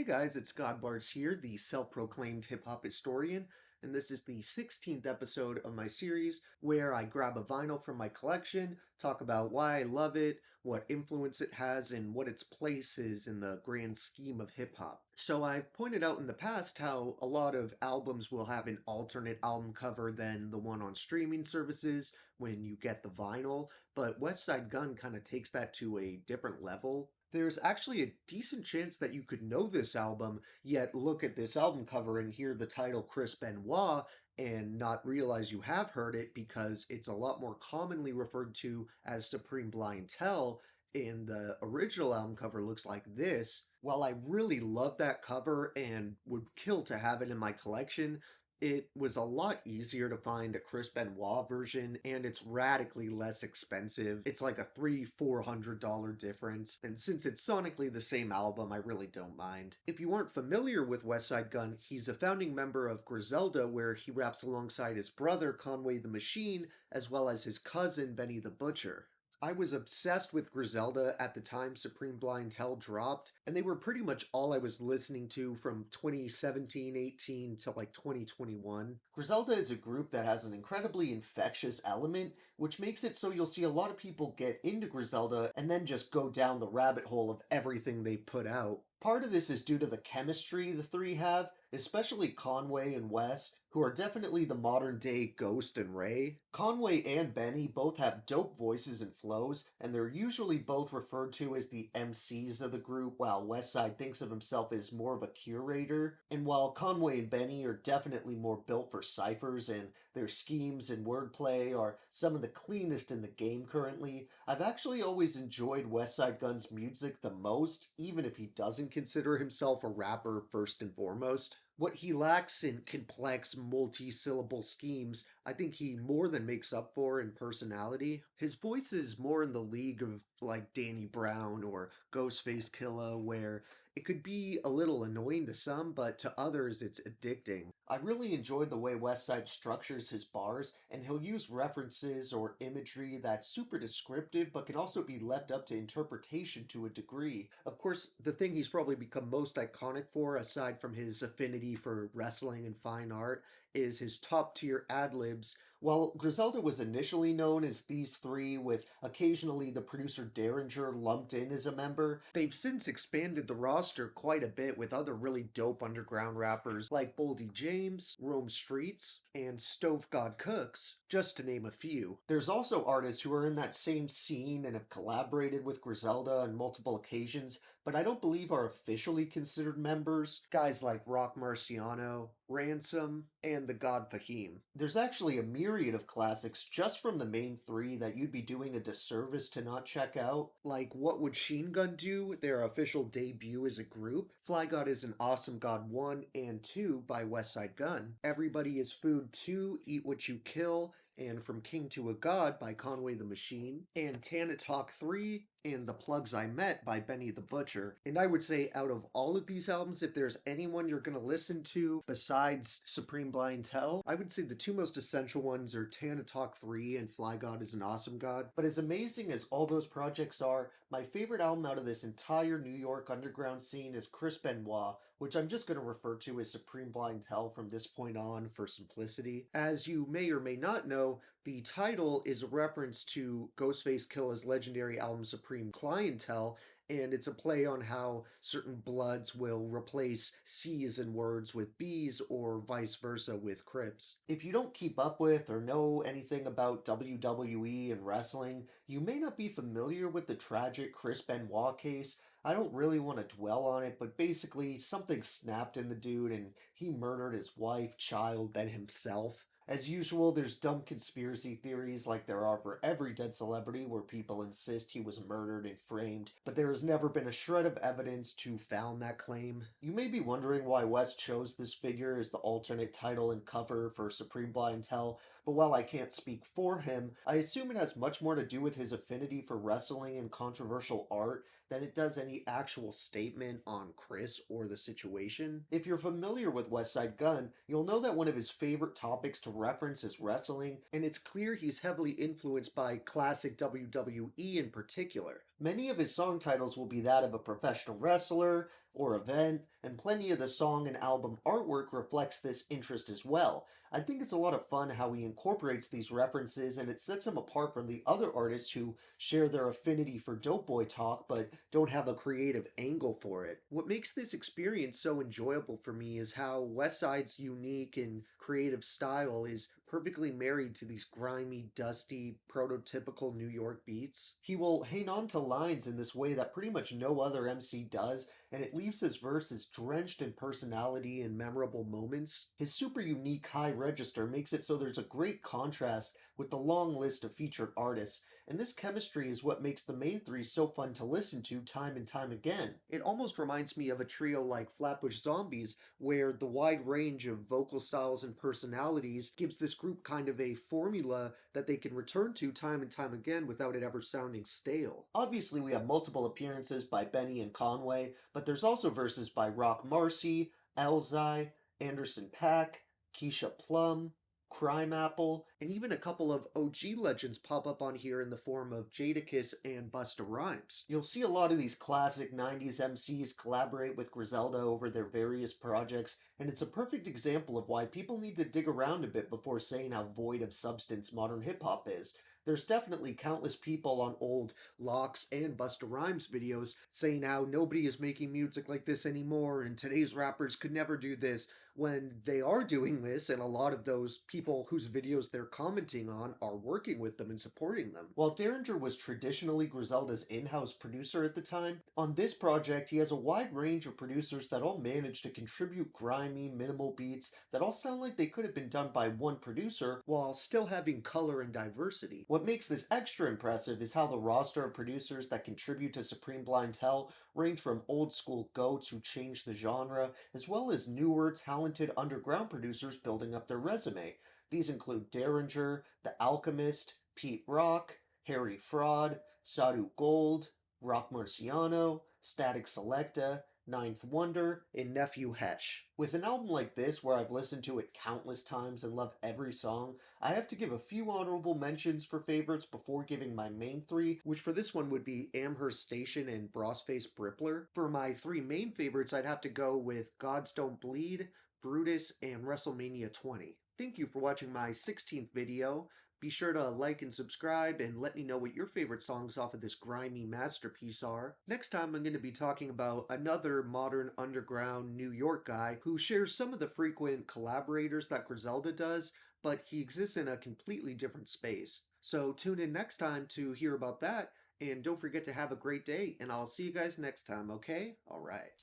Hey guys, it's Godbars here, the self-proclaimed hip-hop historian, and this is the 16th episode of my series where I grab a vinyl from my collection, talk about why I love it, what influence it has, and what its place is in the grand scheme of hip-hop. So I've pointed out in the past how a lot of albums will have an alternate album cover than the one on streaming services when you get the vinyl, but Westside Gunn kind of takes that to a different level. There's actually a decent chance that you could know this album, yet look at this album cover and hear the title Chris Benoit and not realize you have heard it because it's a lot more commonly referred to as Supreme Blientele, and the original album cover looks like this. While I really love that cover and would kill to have it in my collection, it was a lot easier to find a Chris Benoit version, and it's radically less expensive. It's like a $300-400 difference, and since it's sonically the same album, I really don't mind. If you aren't familiar with Westside Gunn, he's a founding member of Griselda, where he raps alongside his brother Conway the Machine, as well as his cousin Benny the Butcher. I was obsessed with Griselda at the time Supreme Blientele dropped, and they were pretty much all I was listening to from 2017-18 to like 2021. Griselda is a group that has an incredibly infectious element, which makes it so you'll see a lot of people get into Griselda and then just go down the rabbit hole of everything they put out. Part of this is due to the chemistry the three have, especially Conway and Wes, who are definitely the modern-day Ghost and Ray. Conway and Benny both have dope voices and flows, and they're usually both referred to as the MCs of the group, while Westside thinks of himself as more of a curator. And while Conway and Benny are definitely more built for ciphers, and their schemes and wordplay are some of the cleanest in the game currently, I've actually always enjoyed Westside Gunn's music the most, even if he doesn't consider himself a rapper first and foremost. What he lacks in complex multi-syllable schemes, I think he more than makes up for in personality. His voice is more in the league of like Danny Brown or Ghostface Killah, where it could be a little annoying to some, but to others it's addicting. I really enjoyed the way Westside structures his bars, and he'll use references or imagery that's super descriptive but can also be left up to interpretation to a degree. Of course, the thing he's probably become most iconic for, aside from his affinity for wrestling and fine art, is his top-tier ad-libs. While Griselda was initially known as these three, with occasionally the producer Derringer lumped in as a member, they've since expanded the roster quite a bit with other really dope underground rappers like Boldy James, Rome Streets, and Stove God Cooks, just to name a few. There's also artists who are in that same scene and have collaborated with Griselda on multiple occasions, but I don't believe are officially considered members. Guys like Rock Marciano, Ransom, and the God Fahim. There's actually a myriad of classics just from the main three that you'd be doing a disservice to not check out. Like What Would Sheen Gun Do, their official debut as a group. Fly God Is an Awesome God 1 and 2 by Westside Gunn. Everybody Is Food 2, Eat What You Kill, and From King to a God by Conway the Machine. And Tana Talk 3, and The Plugs I Met by Benny the Butcher. And I would say out of all of these albums, if there's anyone you're going to listen to besides Supreme Blientele, I would say the two most essential ones are Tana Talk 3 and Fly God Is an Awesome God. But as amazing as all those projects are, my favorite album out of this entire New York underground scene is Chris Benoit, which I'm just going to refer to as Supreme Blientele from this point on for simplicity. As you may or may not know, the title is a reference to Ghostface Killah's legendary album Supreme Clientele, and it's a play on how certain bloods will replace C's in words with B's or vice versa with Crips. If you don't keep up with or know anything about WWE and wrestling, you may not be familiar with the tragic Chris Benoit case. I don't really want to dwell on it, but basically something snapped in the dude and he murdered his wife, child, then himself. As usual, there's dumb conspiracy theories like there are for every dead celebrity where people insist he was murdered and framed, but there has never been a shred of evidence to found that claim. You may be wondering why Wes chose this figure as the alternate title and cover for Supreme Blientele, but while I can't speak for him, I assume it has much more to do with his affinity for wrestling and controversial art than it does any actual statement on Chris or the situation. If you're familiar with Westside Gunn, you'll know that one of his favorite topics to reference is wrestling, and it's clear he's heavily influenced by classic WWE in particular. Many of his song titles will be that of a professional wrestler, or event, and plenty of the song and album artwork reflects this interest as well. I think it's a lot of fun how he incorporates these references, and it sets him apart from the other artists who share their affinity for dope boy talk but don't have a creative angle for it. What makes this experience so enjoyable for me is how Westside's unique and creative style is perfectly married to these grimy, dusty, prototypical New York beats. He will hang on to lines in this way that pretty much no other MC does, and it leaves his verses drenched in personality and memorable moments. His super unique high register makes it so there's a great contrast with the long list of featured artists, and this chemistry is what makes the main three so fun to listen to time and time again. It almost reminds me of a trio like Flatbush Zombies, where the wide range of vocal styles and personalities gives this group kind of a formula that they can return to time and time again without it ever sounding stale. Obviously, we have multiple appearances by Benny and Conway, but there's also verses by Rock Marcy, Elzai, Anderson Paak, Keisha Plum, Crime Apple, and even a couple of OG legends pop up on here in the form of Jadakiss and Busta Rhymes. You'll see a lot of these classic 90s MCs collaborate with Griselda over their various projects, and it's a perfect example of why people need to dig around a bit before saying how void of substance modern hip-hop is. There's definitely countless people on old Locks and Busta Rhymes videos saying how nobody is making music like this anymore and today's rappers could never do this, when they are doing this, and a lot of those people whose videos they're commenting on are working with them and supporting them. While Derringer was traditionally Griselda's in-house producer at the time, on this project he has a wide range of producers that all manage to contribute grimy, minimal beats that all sound like they could have been done by one producer while still having color and diversity. What makes this extra impressive is how the roster of producers that contribute to Supreme Blientele range from old school goats who changed the genre, as well as newer, talented underground producers building up their resume. These include Derringer, The Alchemist, Pete Rock, Harry Fraud, Sadhu Gold, Rock Marciano, Static Selecta, Ninth Wonder, and Nephew Hesh. With an album like this, where I've listened to it countless times and love every song, I have to give a few honorable mentions for favorites before giving my main three, which for this one would be Amherst Station and Brossface Brippler. For my three main favorites, I'd have to go with Gods Don't Bleed, Brutus, and WrestleMania 20. Thank you for watching my 16th video. Be sure to like and subscribe and let me know what your favorite songs off of this grimy masterpiece are. Next time I'm going to be talking about another modern underground New York guy who shares some of the frequent collaborators that Griselda does, but he exists in a completely different space. So tune in next time to hear about that, and don't forget to have a great day, and I'll see you guys next time, okay? Alright.